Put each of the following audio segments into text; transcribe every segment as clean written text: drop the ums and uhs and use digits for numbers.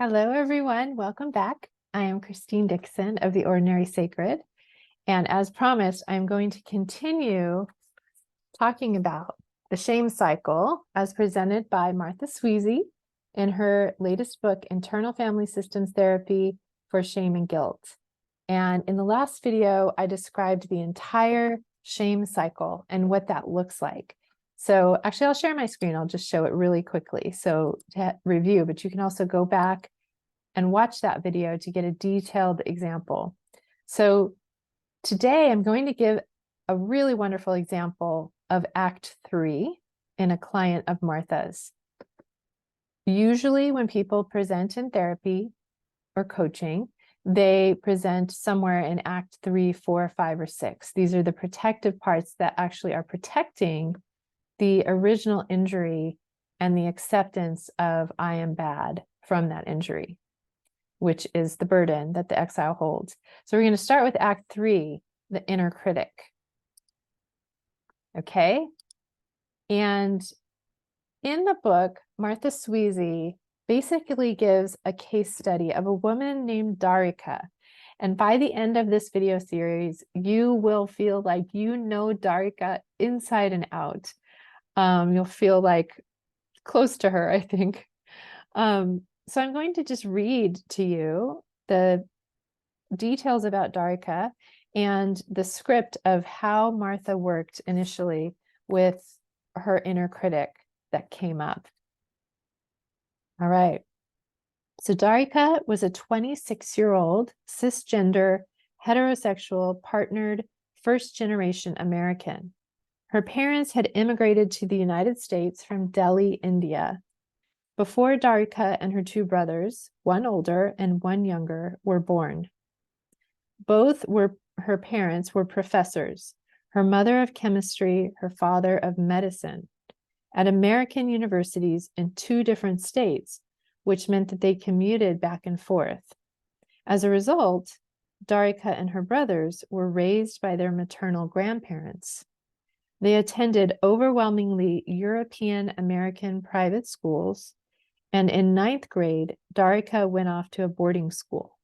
Hello, everyone. Welcome back. I am Christine Dixon of The Ordinary Sacred. And as promised, I'm going to continue talking about the shame cycle as presented by Martha Sweezy in her latest book, Internal Family Systems Therapy for Shame and Guilt. And in the last video, I described the entire shame cycle and what that looks like. So actually, I'll share my screen. I'll just show it really quickly. So to review, but you can also go back and watch that video to get a detailed example. So today I'm going to give a really wonderful example of Act 3 in a client of Martha's. Usually when people present in therapy or coaching, they present somewhere in Act 3, 4, 5, or 6. These are the protective parts that actually are protecting the original injury and the acceptance of I am bad from that injury, which is the burden that the exile holds. So we're going to start with Act 3, the inner critic. Okay? And in the book, Martha Sweezy basically gives a case study of a woman named Darika. And by the end of this video series, you will feel like you know Darika inside and out. You'll feel like close to her, I think. So I'm going to just read to you the details about Darika and the script of how Martha worked initially with her inner critic that came up. All right. So Darika was a 26-year-old cisgender, heterosexual, partnered, first-generation American. Her parents had immigrated to the United States from Delhi, India. Before Darika and her two brothers, one older and one younger, were born. Her parents were professors, her mother of chemistry, her father of medicine, at American universities in 2 different states, which meant that they commuted back and forth. As a result, Darika and her brothers were raised by their maternal grandparents. They attended overwhelmingly European American private schools, and in 9th grade, Darika went off to a boarding school.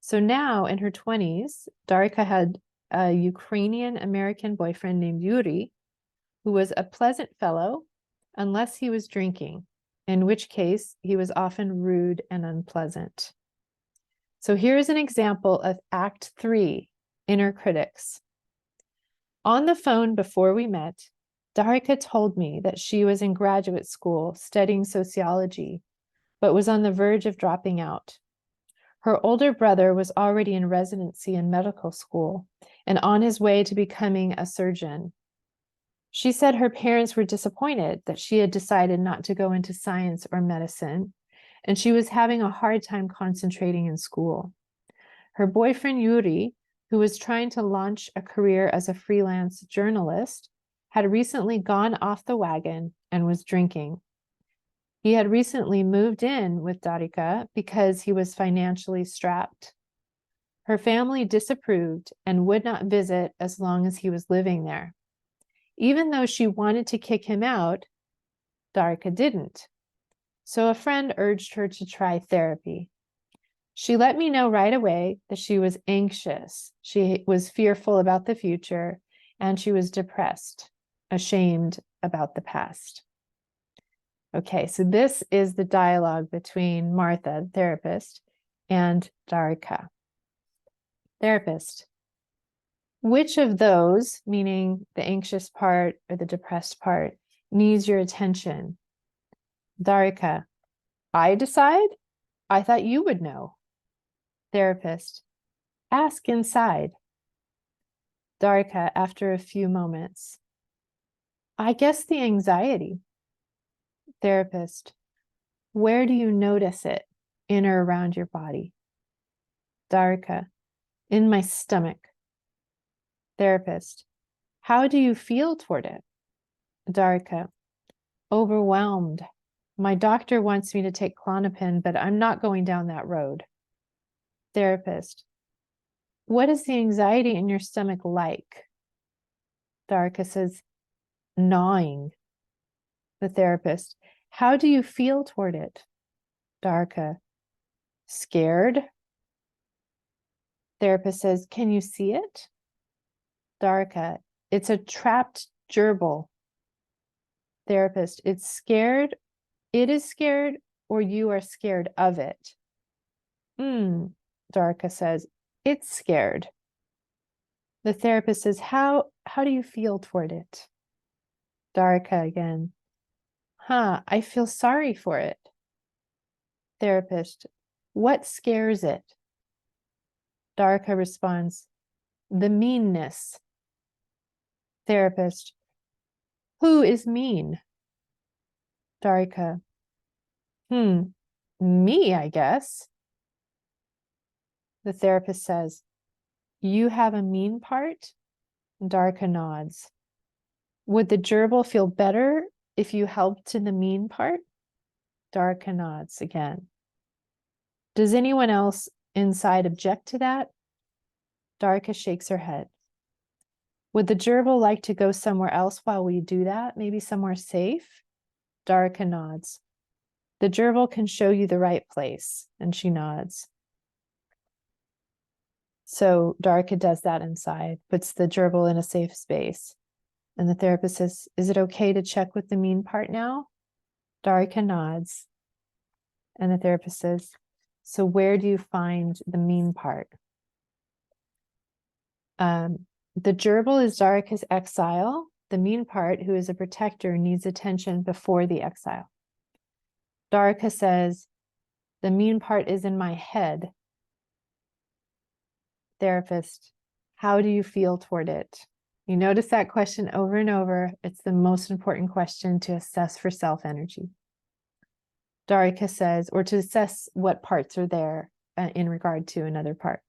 So now in her 20s, Darika had a Ukrainian American boyfriend named Yuri, who was a pleasant fellow, unless he was drinking, in which case he was often rude and unpleasant. So here's an example of Act 3, Inner Critics. On the phone before we met, Darika told me that she was in graduate school studying sociology, but was on the verge of dropping out. Her older brother was already in residency in medical school and on his way to becoming a surgeon. She said her parents were disappointed that she had decided not to go into science or medicine, and she was having a hard time concentrating in school. Her boyfriend Yuri, who was trying to launch a career as a freelance journalist, had recently gone off the wagon and was drinking. He had recently moved in with Darika because he was financially strapped. Her family disapproved and would not visit as long as he was living there. Even though she wanted to kick him out, Darika didn't. So a friend urged her to try therapy. She let me know right away that she was anxious, she was fearful about the future, and she was depressed, ashamed about the past. Okay, so this is the dialogue between Martha, the therapist, and Darika. Therapist: which of those, meaning the anxious part or the depressed part, needs your attention? Darika: I decide? I thought you would know. Therapist: ask inside. Darika, after a few moments: I guess the anxiety. Therapist: where do you notice it, in or around your body? Darika: in my stomach. Therapist: how do you feel toward it? Darika: overwhelmed. My doctor wants me to take Klonopin, but I'm not going down that road. Therapist: what is the anxiety in your stomach like? Darika says, gnawing. The therapist: how do you feel toward it? Darika: Scared. Therapist says, can you see it? Darika, it's a trapped gerbil. Therapist, it's scared. It is scared, or you are scared of it. Darika says, it's scared. The therapist says, how do you feel toward it? Darika again, I feel sorry for it. Therapist, what scares it? Darika responds, the meanness. Therapist, who is mean? Darika, me, I guess. The therapist says, you have a mean part? Darika nods. Would the gerbil feel better if you helped in the mean part? Darika nods again. Does anyone else inside object to that? Darika shakes her head. Would the gerbil like to go somewhere else while we do that? Maybe somewhere safe? Darika nods. The gerbil can show you the right place. And she nods. So Darika does that inside, puts the gerbil in a safe space. And the therapist says, is it okay to check with the mean part now? Darika nods. And the therapist says, so where do you find the mean part? The gerbil is Darika's exile. The mean part, who is a protector, needs attention before the exile. Darika says, the mean part is in my head. Therapist, how do you feel toward it? You notice that question over and over. It's the most important question to assess for self-energy. Darika says, or to assess what parts are there in regard to another part.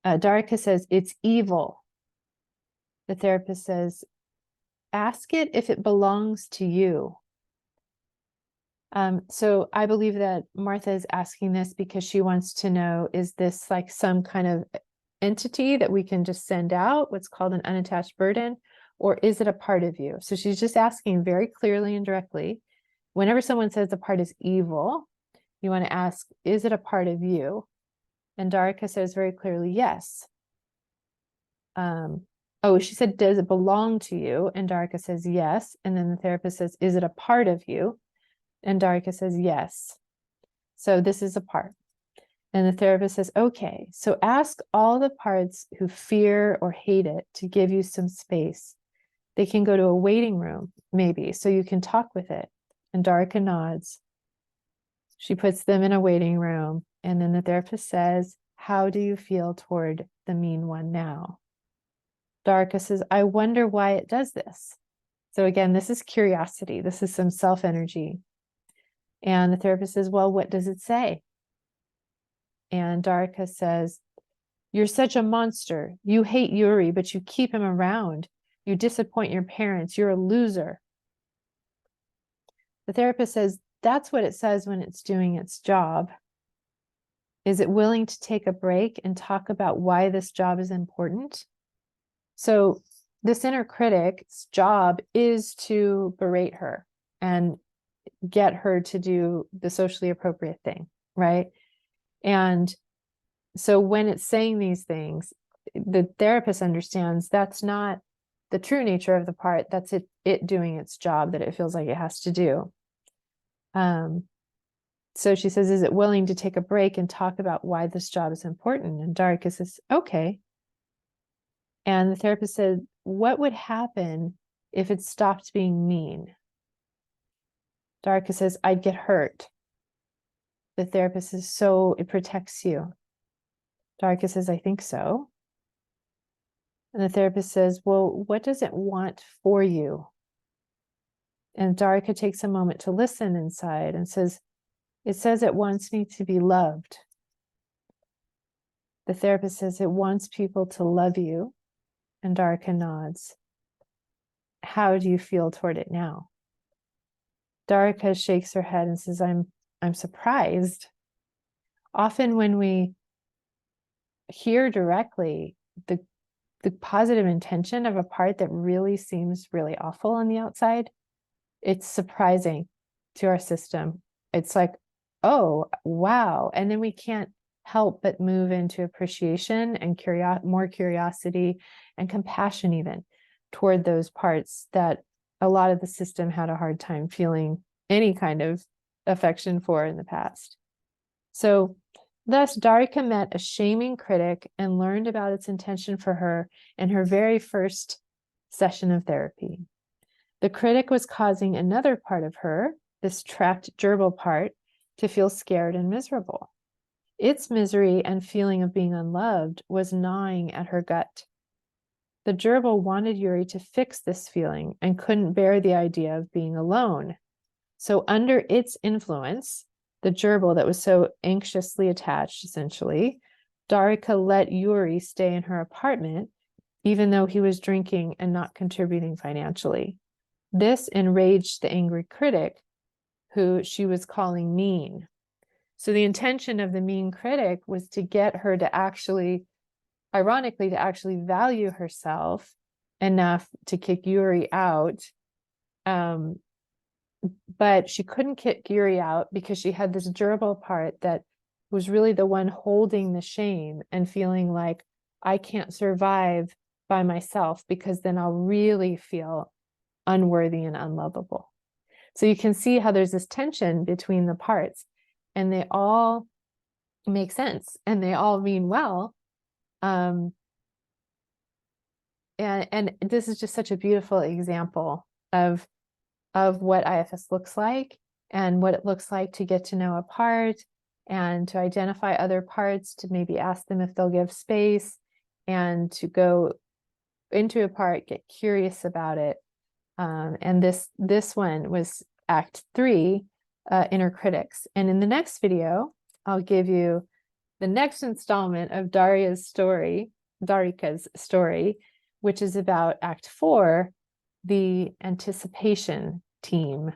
Darika says, it's evil. The therapist says, ask it if it belongs to you. So I believe that Martha is asking this because she wants to know, is this like some kind of entity that we can just send out, what's called an unattached burden, or is it a part of you? So she's just asking very clearly and directly. Whenever someone says a part is evil, you want to ask, is it a part of you? And Darika says very clearly, yes. She said, does it belong to you? And Darika says, yes. And then the therapist says, is it a part of you? And Darika says, yes. So this is a part. And the therapist says, okay, so ask all the parts who fear or hate it to give you some space. They can go to a waiting room, maybe, so you can talk with it. And Darika nods. She puts them in a waiting room. And then the therapist says, how do you feel toward the mean one now? Darika says, I wonder why it does this. So again, this is curiosity. This is some self-energy. And the therapist says, well, what does it say? And Darika says, you're such a monster. You hate Yuri, but you keep him around. You disappoint your parents. You're a loser. The therapist says, that's what it says when it's doing its job. Is it willing to take a break and talk about why this job is important? So this inner critic's job is to berate her and get her to do the socially appropriate thing, right? And so when it's saying these things, the therapist understands that's not the true nature of the part. That's it doing its job that it feels like it has to do. So she says, is it willing to take a break and talk about why this job is important? And Darika says, okay. And the therapist said, what would happen if it stopped being mean? Darika says, I'd get hurt. The therapist says, so it protects you. Darika says, I think so. And the therapist says, well, what does it want for you? And Darika takes a moment to listen inside and says, it says it wants me to be loved. The therapist says it wants people to love you. And Darika nods. How do you feel toward it now? Darika shakes her head and says, I'm surprised. Often when we hear directly the positive intention of a part that really seems really awful on the outside, it's surprising to our system. It's like, oh, wow. And then we can't help but move into appreciation and more curiosity and compassion even toward those parts that a lot of the system had a hard time feeling any kind of affection for in the past. So thus, Darika met a shaming critic and learned about its intention for her in her very first session of therapy. The critic was causing another part of her, this trapped gerbil part, to feel scared and miserable. Its misery and feeling of being unloved was gnawing at her gut. The gerbil wanted Yuri to fix this feeling and couldn't bear the idea of being alone. So under its influence, the gerbil that was so anxiously attached, essentially, Darika let Yuri stay in her apartment, even though he was drinking and not contributing financially. This enraged the angry critic, who she was calling mean. So the intention of the mean critic was to get her to actually, ironically, to actually value herself enough to kick Yuri out. But she couldn't kick Yuri out because she had this gerbil part that was really the one holding the shame and feeling like, I can't survive by myself because then I'll really feel unworthy and unlovable. So you can see how there's this tension between the parts, and they all make sense and they all mean well. And this is just such a beautiful example of what IFS looks like and what it looks like to get to know a part and to identify other parts, to maybe ask them if they'll give space, and to go into a part, get curious about it. And this one was Act 3, Inner Critics. And in the next video, I'll give you the next installment of Darika's story, which is about Act 4, the anticipation team.